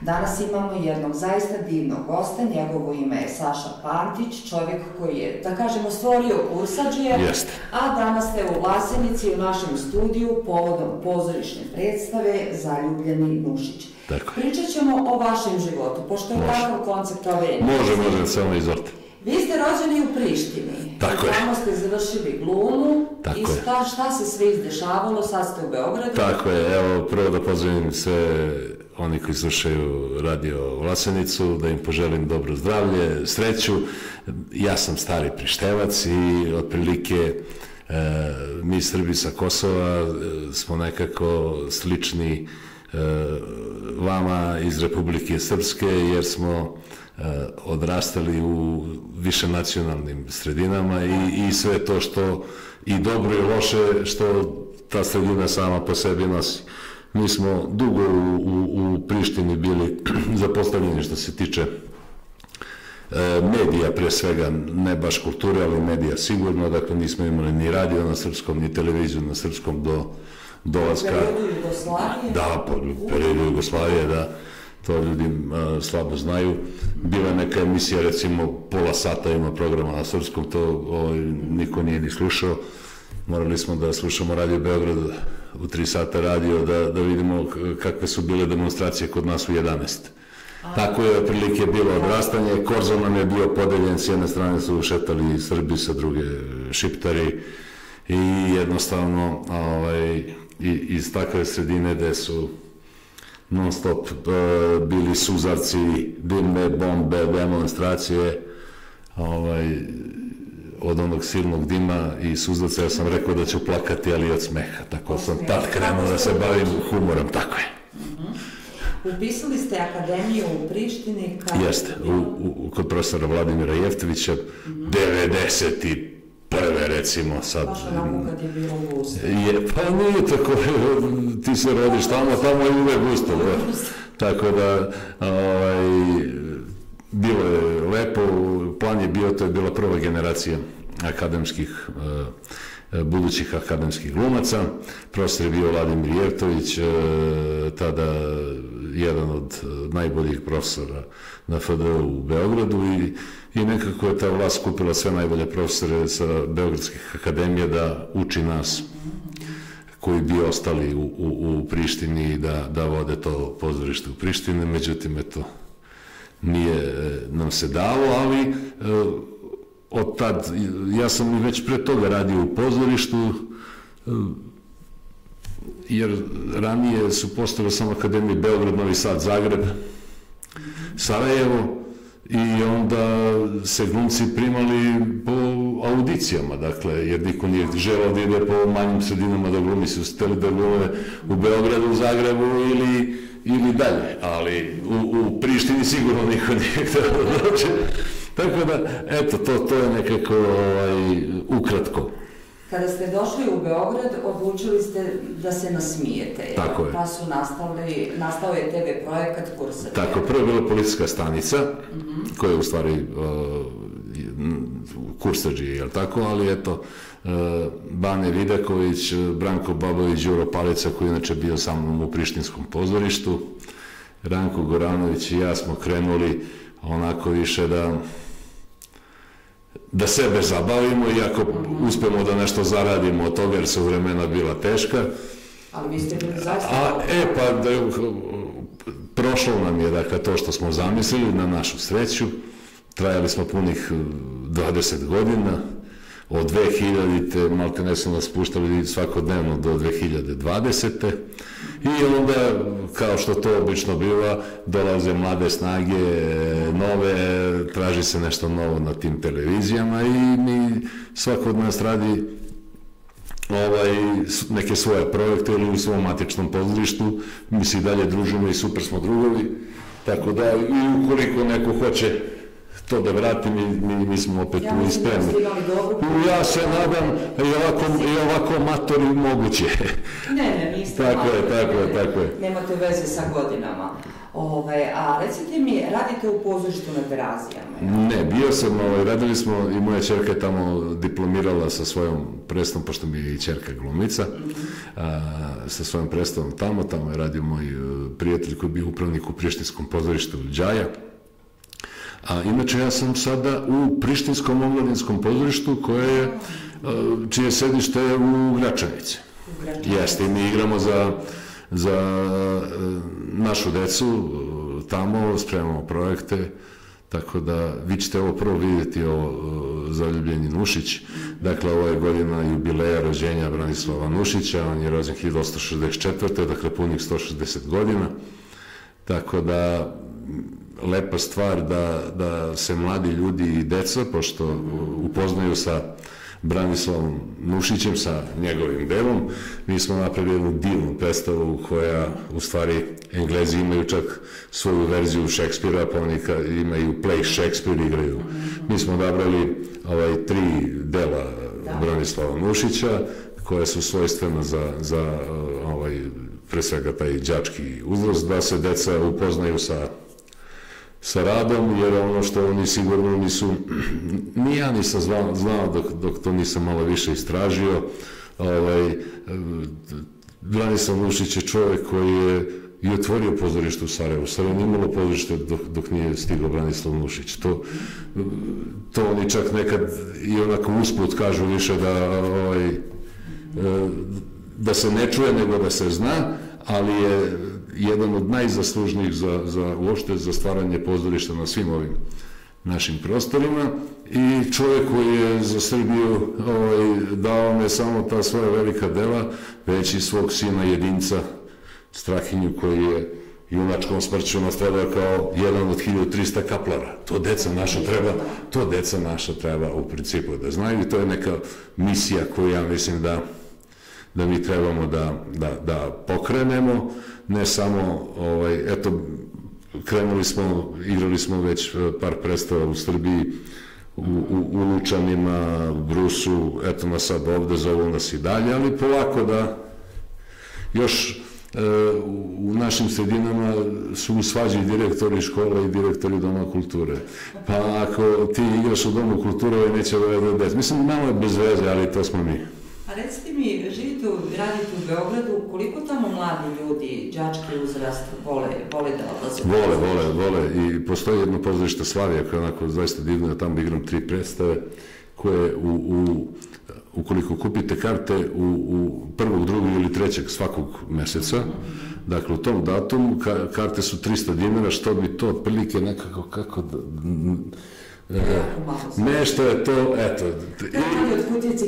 Danas imamo jednog zaista divnog gosta, njegovo ime je Saša Pantić, čovjek koji je, da kažemo, stvorio kursadžije, a danas ste u Vlasenici u našem studiju povodom pozorišne predstave Zaljubljeni Nušić. Pričat ćemo o vašem životu, pošto je takav koncept ove emisije. Može, samo izvolite. Vi ste rođeni u Prištini, tamo ste završili glumu i šta se sve izdešavalo, sad ste u Beogradu? Tako je, evo prvo da pozdravim sve oni koji slušaju radio Vlasenicu, da im poželim dobro zdravlje, sreću. Ja sam stari Prištevac i otprilike mi Srbi sa Kosova smo nekako slični vama iz Republike Srpske, jer smo odrastali u višenacionalnim sredinama i sve to što i dobro i loše što ta sredina sama po sebi nosi. Mi smo dugo u Prištini bili zapostavljeni što se tiče medija, pre svega, ne baš kulture, ali medija sigurno, dakle nismo imali ni radio na srpskom, ni televiziju na srpskom do dolaska. U periodu Jugoslavije? Da, u periodu Jugoslavije, da. To ljudi slabo znaju. Bila je neka emisija, recimo pola sata ima programa na srpskom, to niko nije ni slušao. Morali smo da slušamo Radio Beograd u 3 sata radio, da vidimo kakve su bile demonstracije kod nas u 11. Tako je otprilike bilo odrastanje. Korzo nam je bio podeljen, s jedne strane su šetali Srbi, sa druge Šiptari i jednostavno iz takve sredine gde su non stop bili suzavci, dimne bombe, demonstracije, od onog silnog dima i suzavca ja sam rekao da ću plakati, ali od smeha, tako sam tad krenuo da se bavim humorom, tako je. Upisali ste akademiju u Prištini? Jeste, kod profesora Vladimira Jeftovića, 91. recimo sad. Baš onako kad je bilo gusto. Pa nije tako, ti se rodiš tamo je uvek gusto. Tako da, bilo je lepo, plan je bio, to je bila prva generacija akademskih, budućih akademskih glumaca. Profesor je bio Vladimir Jeftović, tada jedan od najboljih profesora na FDU u Beogradu i nekako je ta vlast kupila sve najbolje profesore sa Beogradskih akademija da uči nas koji bi ostali u Prištini da vode to pozorište u Prištini. Međutim, eto, nije nam se dalo, ali od tad, ja sam i već pre toga radio u pozorištu, jer ranije su postavili samo akademije Beograd, Novi Sad, Zagreb, Sarajevo, i onda se glumci primali po audicijama, dakle, jer niko nije želao da ide po manjim sredinama da glumi, su hteli da glume u Beogradu, u Zagrebu ili dalje, ali u Prištini sigurno niko nije htio da dođe. Tako da, eto, to je nekako ukratko. Kada ste došli u Beograd, odlučili ste da se nasmijete. Tako je. Pa su nastao je TV projekat Kursadžije. Tako, prvo je bila policijska stanica, koja je u stvari Kursadžije, jel tako, ali eto, Bane Vidaković, Branko Babović, Đuro Palica, koji je inače bio sa mnom u Prištinskom pozorištu, Ranko Goranović i ja smo krenuli onako više da sebe zabavimo i ako uspemo da nešto zaradimo od toga, jer su vremena bila teška. Ali vi ste bili zaista... Pa prošlo nam je, dakle, to što smo zamislili, na našu sreću. Trajali smo punih 20 godina, od 2000-te, malte ne smo nas puštali svakodnevno do 2020. I onda, kao što to obično biva, dolaze mlade snage, nove, traži se nešto novo na tim televizijama i mi svako od nas radi neke svoje projekte ili u svom matičnom pozorištu. Mi se i dalje družimo i super smo drugovi, tako da i ukoliko neko hoće to da vratim i mi smo opet tu spremni. Ja se nadam i ovako matori moguće. Ne, niste Tako je. Nemate veze sa godinama. A recite mi, radite u pozorištu na Terazijama? Ne, bio sam, radili smo i moja ćerka je tamo diplomirala sa svojom predstavom, pošto mi je i ćerka glumica, sa svojom predstavom tamo je radio moj prijatelj koji je bio upravnik u Prištinskom pozorištu Đaja. A inače ja sam sada u Prištinskom omladinskom pozorištu čije sedište je u Gračanici. Jeste, i mi igramo za našu decu tamo, spremamo projekte, tako da vi ćete ovo prvo vidjeti o Zaljubljeni Nušić. Dakle, ovo je godina jubileja rođenja Branislava Nušića, on je rođen 1864. Dakle, punih 160 godina, tako da lepa stvar da se mladi ljudi i deca, pošto upoznaju sa Branislavom Nušićem, sa njegovim delom. Mi smo napravili jednu divnu predstavu koja, u stvari, Englezi imaju čak svoju verziju Šekspira, pa oni imaju Play Shakespeare, igraju. Mi smo odabrali 3 dela Branislava Nušića, koja su svojstvena za pre svega taj đački uzrast, da se deca upoznaju sa radom, jer ono što oni sigurno nisu, ni ja nisam znao dok to nisam malo više istražio. Branislav Nušić je čovjek koji je i otvorio pozorište u Sarajevu. Sarajevo nije imalo pozorište dok nije stigao Branislav Nušić. To oni čak nekad i onako usput kažu više da se ne čuje nego da se zna, ali je jedan od najzaslužnijih uopšte za stvaranje pozorišta na svim ovim našim prostorima i čovjek koji je za Srbiju dao ne samo ta svoja velika dela, već i svog sina Jedinca Strahinju, koji je junačkom smrću nastradao kao jedan od 1300 kaplara. To deca naša treba u principu da znaju i to je neka misija koju ja mislim da mi trebamo da pokrenemo, ne samo, krenuli smo, igrali smo već par predstava u Srbiji, u Lučanima, u Brusu, eto nas sad ovde, zovu nas i dalje, ali polako da još u našim sredinama su u svađi direktori škola i direktori Doma kulture. Pa ako ti igraš u Domu kulture, neće da desi. Mislim, malo je bez veze, ali to smo mi. A recite mi, radite u Beogradu, koliko tamo mladi ljudi, đački uzrast, vole da odlaze? Vole. I postoji jedno pozorište Slavija koje je onako zaista divno, ja tamo igram 3 predstave koje ukoliko kupite karte u 1., 2. ili 3. svakog meseca, dakle u tom datumu, karte su 300 dinara, što bi to otprilike nekako, kako da... Nešto je to, eto,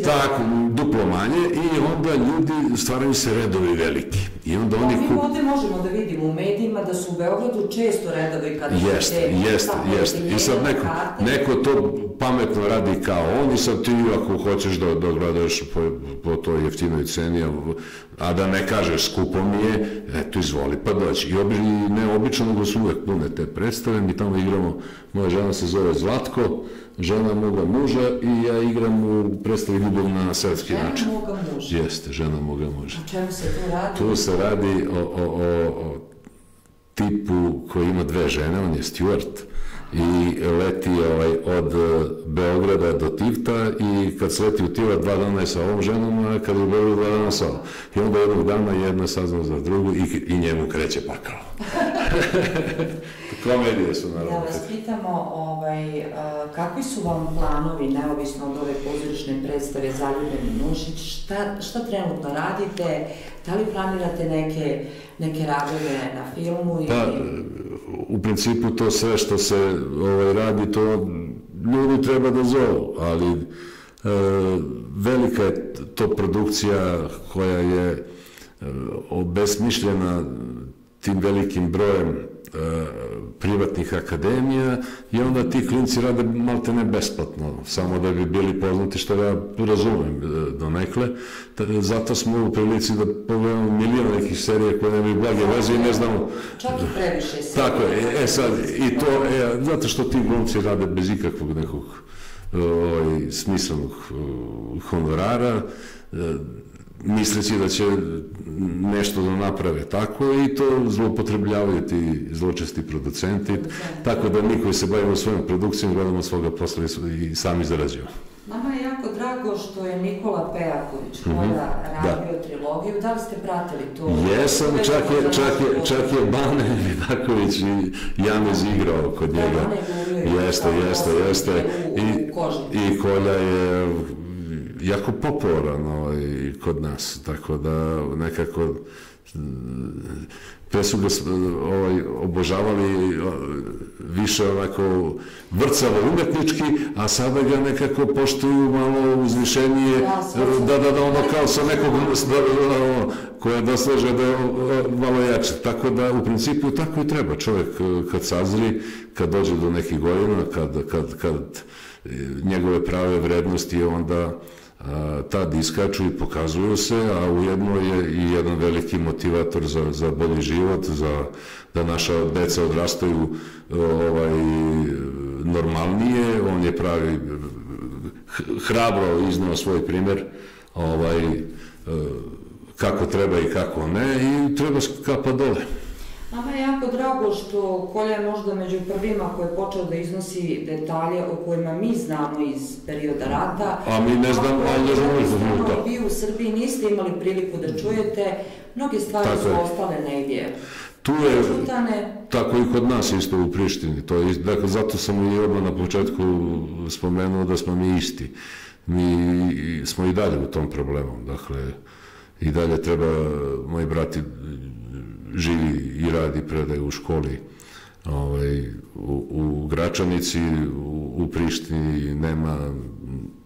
tako, duplo manje i onda ljudi, stvaraju se redovi veliki. Mi ovde možemo da vidimo u medijima da su u Beogradu često redovi kada su Jeste. I sad neko to pametno radi kao on i sad ti ako hoćeš da gledaš po toj jeftinoj ceni, a da ne kažeš skupo mi je, eto izvoli pa doći. I neobično nego su uvek pune te predstave, mi tamo igramo, moja žena se zove Zlatko, žena moga muža i ja igram u predstavi Ljubav na srpski način. Žena moga muža? Jeste, žena moga muža. O čemu se tu radi? Tu se radi o tipu koji ima 2 žene, on je Stuart i leti od Beograda do Tivta i kad se leti u Tivat 2 dana je sa ovom ženom, a kad je u Beogradu 2 dana sa ovom. I onda jednog dana jedna sazna za drugu i njemu kreće pakao. Komedije su naravno. Da vas pitamo, kakvi su vam planovi, neovisno od ove pozorišne predstave Zaljubljeni Nušić, šta trenutno radite, da li planirate neke radove na filmu? Pa, u principu to sve što se radi, to ljudi treba da zovu, ali velika je to produkcija koja je obesmišljena tim velikim brojem privatnih akademija i onda ti klinci rade malte ne besplatno, samo da bi bili poznati, što ja razumem donekle. Zato smo u prilici da pogledamo milion nekih serija koje nemaju blage veze i ne znamo... Čak i previše serija. Tako je, sad, i to, zato što ti glumci rade bez ikakvog nekog smislenog honorara, misleći da će nešto da naprave tako i to zloupotrebljavaju ti zločesti producenti, tako da mi koji se bavimo svojom produkcijom gledamo svoga posla i sami zarađujemo. Nama je jako drago što je Nikola Pejaković radio trilogiju. Da li ste pratili to? Jesam, čak je Bane Vidaković i Janez igrao kod njega. Jeste. I Kolja je jako popularan kod nas, tako da nekako pre su ga obožavali više onako vrcavo umetnički, a sada ga nekako poštuju malo uzvišenije, da ono kao sa nekog koje doslaže da je malo jače. Tako da u principu tako i treba čovjek kad sazri, kad dođe do nekih godina, kad njegove prave vrednosti onda tad iskaču i pokazuju se, a ujedno je i jedan veliki motivator za bolji život, da naša deca odrastaju normalnije. On je pravi hrabro izneo svoj primjer kako treba i kako ne i treba kapa dole. Nama je jako drago što Kolja je možda među prvima koji je počeo da iznosi detalje o kojima mi znamo iz perioda rata. A mi ne znamo, ali ne znamo to. Vi u Srbiji niste imali priliku da čujete, mnoge stvari su ostale negdje. Tu je, tako i kod nas isto u Prištini. Dakle, zato sam i odmah na početku spomenuo da smo mi isti. Mi smo i dalje u tom problemu. Dakle, i dalje treba, moji brati živi i radi predaje u školi u Gračanici, u Prištini nema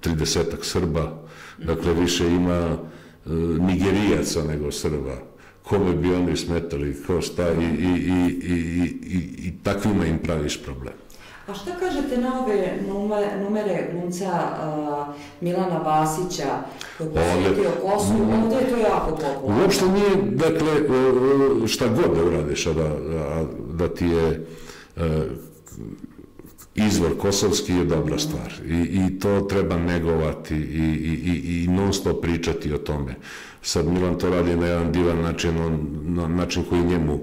30-ak Srba, dakle više ima Nigerijaca nego Srba. Kome bi oni smetali, ko šta, i takvima im praviš problem. A šta kažete na ove numere glumca Milana Vasića koji posjetio Kosovo? Ovdje je to jako popularno. Uopšte nije, dakle, šta god da uradiš, da ti je izvor kosovski je dobra stvar i to treba negovati i non stop pričati o tome. Sad Milan to radi na jedan divan način, na način koji njemu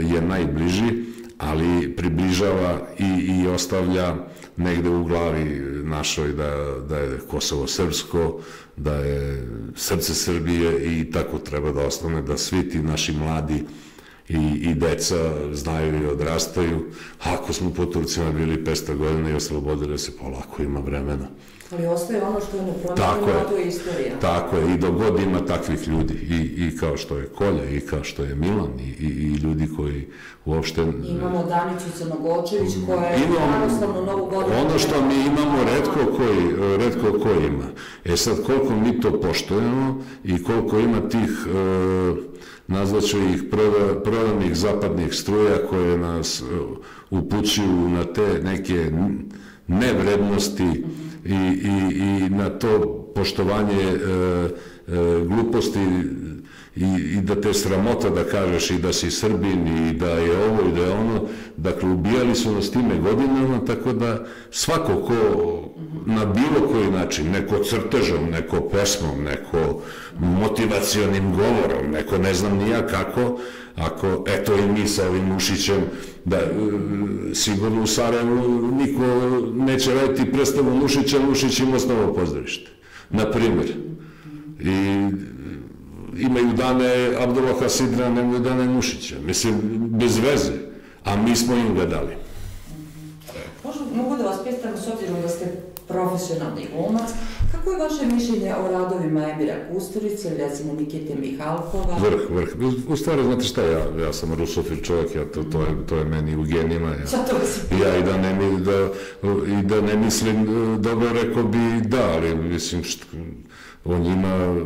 je najbliži, ali približava i ostavlja negde u glavi našoj da je Kosovo srpsko, da je srce Srbije i tako treba da ostane, da svi ti naši mladi i deca znaju i odrastaju. Ako smo po Turcima bili 500 godina i oslobodili se, polako ima vremena. Ali ostaje ono što je nepromenjeno, to je istorija. Tako je, i dok god ima takvih ljudi, i kao što je Kolja, i kao što je Milan, i ljudi koji uopšte... Imamo Danicu Crnogočević koja je pravoslavno Novu godinu... Ono što mi imamo, retko ko ima. Sad, koliko mi to poštujemo i koliko ima tih, nazvaću ih, prodanih zapadnih struja koje nas upućuju na te neke nevrednosti i na to poštovanje gluposti i da te sramota da kažeš i da si Srbin i da je ovo i da je ono. Dakle, ubijali su nas time godinama, tako da svako ko na bilo koji način, neko crtežom, neko pesmom, neko motivacionim govorom, neko ne znam ni ja kako, ako, eto i mi sa ovim Nušićem, da sigurno u Sarajevu niko neće raditi predstavu Nušića, Nušić ima osnovo pozdravište, na primjer. I imaju dane Abdullaha Sidra, nemaju dane Nušića, mislim, bez veze, a mi smo im ga dali. Mogu da vas pitam, s obzirom da ste profesionalni glumac, kako je vaše mišljenje o radovima Emira Kusturice ili recimo Nikite Mihalkova? Vrh. U stvari, znate šta, ja sam rusofil čovjek, to je meni u genima. Ja i da ne mislim dobro, rekao bi da, ali mislim, o njima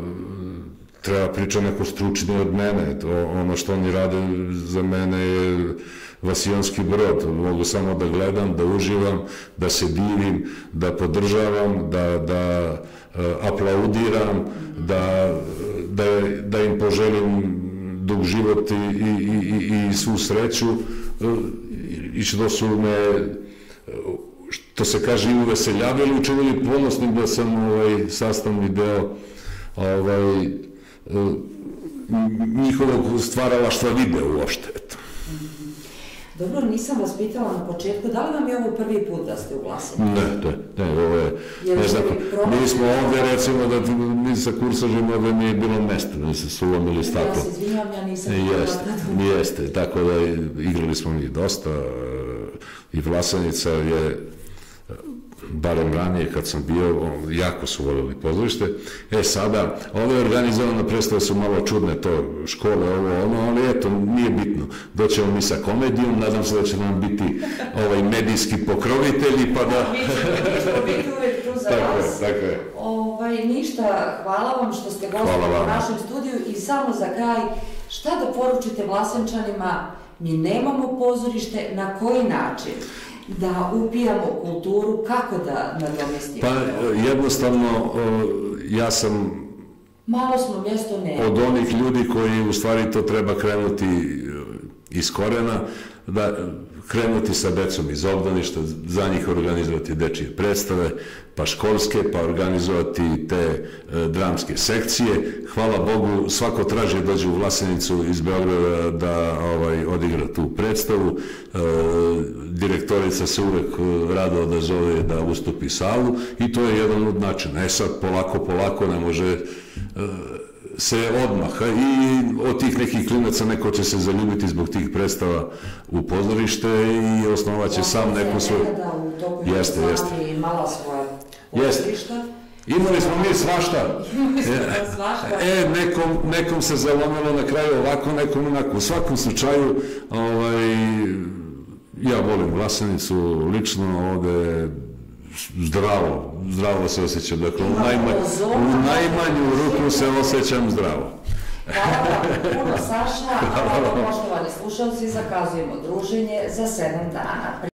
treba priča neko stručnije od mene. Ono što oni rade za mene je Vasionski Brod. Mogu samo da gledam, da uživam, da se divim, da podržavam, da aplaudiram, da im poželim dug život i svu sreću, i što su me, što se kaže, i uveseljavili, učinili ponosnim da sam sastavni deo njihovog stvaralaštva video uopšte. Dobro, nisam vas pitala na početku, da li vam je ovo prvi put da ste u Vlasenici? Ne, ovo je, ne znam, mi smo ovde, recimo, da mi sa kursažima ovde nije bilo mesta, mi se sulomili staklo. Ja se izvinjam, ja nisam bila. Jeste, tako da igrali smo mi dosta, i Vlasenica je, barem ranije kad sam bio, jako su voljeli pozorište. Sada, ove organizovane predstave su malo čudne, to škole, ovo, ono, ali eto, nije bitno. Doćemo mi sa komedijom, nadam se da će nam biti medijski pokrovitelji, pa da... Mi ćemo biti uvek tu za vas. Tako je. Ništa, hvala vam što ste gostili u našem studiju i samo za kraj, šta da poručite Vlasenčanima? Mi nemamo pozorište, na koji način da upijamo kulturu, kako da nadomestimo? Pa jednostavno, ja sam malo smo mjesto ne od onih ljudi koji u stvari to treba krenuti iz korena, da krenuti sa decom iz obdaništa, za njih organizovati dečije predstave, pa školske, pa organizovati te dramske sekcije. Hvala Bogu, svako traži da dođe u Vlasenicu iz Beograda da odigra tu predstavu. Direktorica se uvek rado odazove da ustupi salu i to je jedan od načina. Sad polako, ne može se odmah, i od tih nekih klinaca neko će se zaljubiti zbog tih predstava u pozorište i osnovat će sam neku svoju... Jeste. Imala svoje pozorišta. Imali smo mi svašta. Nekom se zalomilo na kraju ovako, nekom onako. U svakom slučaju, ja volim Vlasenicu, lično ovde zdravo se osjećam, dakle u najmanju ruku se osjećam zdravo. Hvala vam puno, Saša, a poštovani slušalci, zakazujemo druženje za 7 dana.